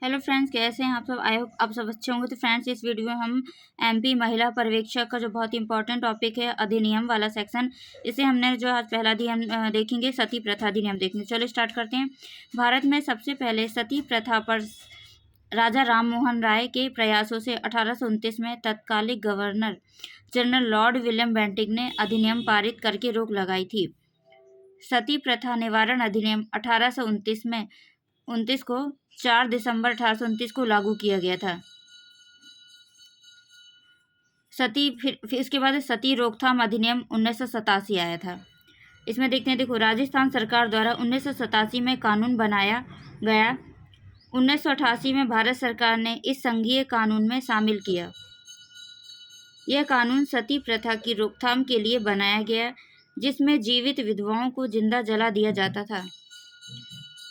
Hello friends, कैसे हैं आप सब। आई होप आप सब अच्छे होंगे। तो फ्रेंड्स, इस वीडियो में हम एमपी महिला पर्यवेक्षक का जो बहुत इंपॉर्टेंट टॉपिक है अधिनियम वाला सेक्शन, इसे हमने जो आज पहला हम देखेंगे सती प्रथा अधिनियम देखेंगे। चलो स्टार्ट करते हैं। भारत में सबसे पहले सती प्रथा पर राजा राम मोहन राय के प्रयासों से 1829 में तत्कालिक governor general Lord William Bentinck ने अधिनियम पारित करके रोक लगाई थी। सती प्रथा निवारण अधिनियम 1829 को 4 दिसंबर 1829 को लागू किया गया था। फिर इसके बाद सती रोकथाम अधिनियम 1987 आया था। इसमें देखते हैं, देखो, राजस्थान सरकार द्वारा 1987 में कानून बनाया गया। 1988 में भारत सरकार ने इस संघीय कानून में शामिल किया। यह कानून सती प्रथा की रोकथाम के लिए बनाया गया, जिसमें जीवित विधवाओं को जिंदा जला दिया जाता था।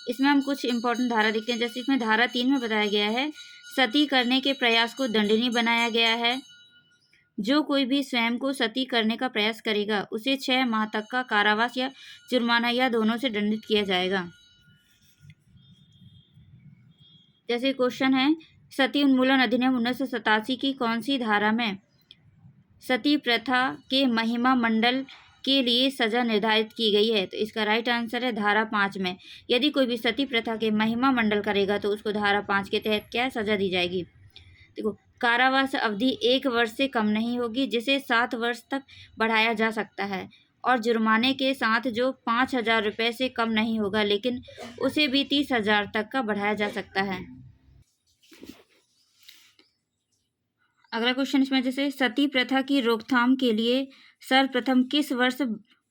इसमें हम कुछ इंपॉर्टेंट धारा देखते हैं। जैसे इसमें धारा 3 में बताया गया है, सती करने के प्रयास को दंडनीय बनाया गया है। जो कोई भी स्वयं को सती करने का प्रयास करेगा उसे 6 माह तक का कारावास या जुर्माना या दोनों से दंडित किया जाएगा। जैसे क्वेश्चन है, सती उन्मूलन अधिनियम 1987 की कौन सी धारा में सती प्रथा के महिमा मंडल के लिए सजा निर्धारित की गई है? तो इसका राइट आंसर है धारा 5 में। यदि कोई भी सती प्रथा के महिमा मंडल करेगा तो उसको धारा 5 के तहत क्या सजा दी जाएगी? देखो, कारावास अवधि 1 वर्ष से कम नहीं होगी, जिसे 7 वर्ष तक बढ़ाया जा सकता है, और जुर्माने के साथ जो 5,000 रुपये से कम नहीं होगा, लेकिन उसे भी 30,000 तक का बढ़ाया जा सकता है। अगला क्वेश्चन इसमें, जैसे सती प्रथा की रोकथाम के लिए सर्वप्रथम किस वर्ष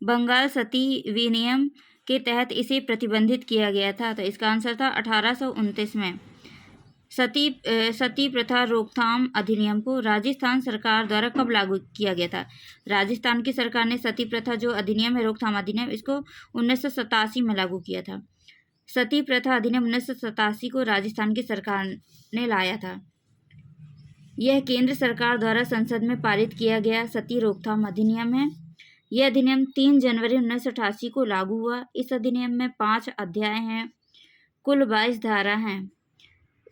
बंगाल सती विनियम के तहत इसे प्रतिबंधित किया गया था? तो इसका आंसर था 1829 में। सती प्रथा रोकथाम अधिनियम को राजस्थान सरकार द्वारा कब लागू किया गया था? राजस्थान की सरकार ने सती प्रथा जो अधिनियम है, रोकथाम अधिनियम, इसको 1987 में लागू किया था। सती प्रथा अधिनियम 1987 को राजस्थान की सरकार ने लाया था। यह केंद्र सरकार द्वारा संसद में पारित किया गया सती रोकथाम अधिनियम है। यह अधिनियम 3 जनवरी 1988 को लागू हुआ। इस अधिनियम में 5 अध्याय हैं, कुल 22 धारा हैं।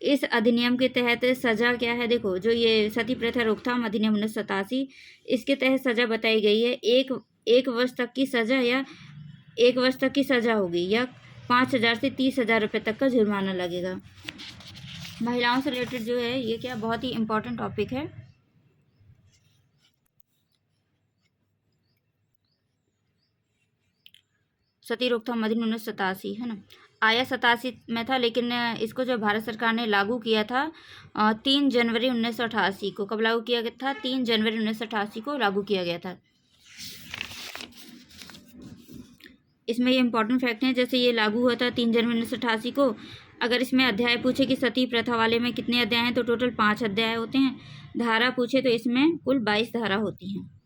इस अधिनियम के तहत सजा क्या है? देखो, जो ये सती प्रथा रोकथाम अधिनियम 1987, इसके तहत सजा बताई गई है एक वर्ष तक की सजा या 1 वर्ष तक की सजा होगी, या 5,000 से 30,000 रुपये तक का जुर्माना लगेगा। महिलाओं से रिलेटेड जो है ये क्या बहुत ही इम्पोर्टेंट टॉपिक है। सती रोकथाम अधिनियम 1987 है ना, आया 87 में था, लेकिन इसको जो भारत सरकार ने लागू किया था 3 जनवरी 1988 को। कब लागू किया गया था? 3 जनवरी 1988 को लागू किया गया था। इसमें ये इंपॉर्टेंट फैक्ट हैं, जैसे ये लागू हुआ था 3 जनवरी 1988 को। अगर इसमें अध्याय पूछे कि सती प्रथा वाले में कितने अध्याय हैं, तो टोटल 5 अध्याय होते हैं। धारा पूछे तो इसमें कुल 22 धारा होती हैं।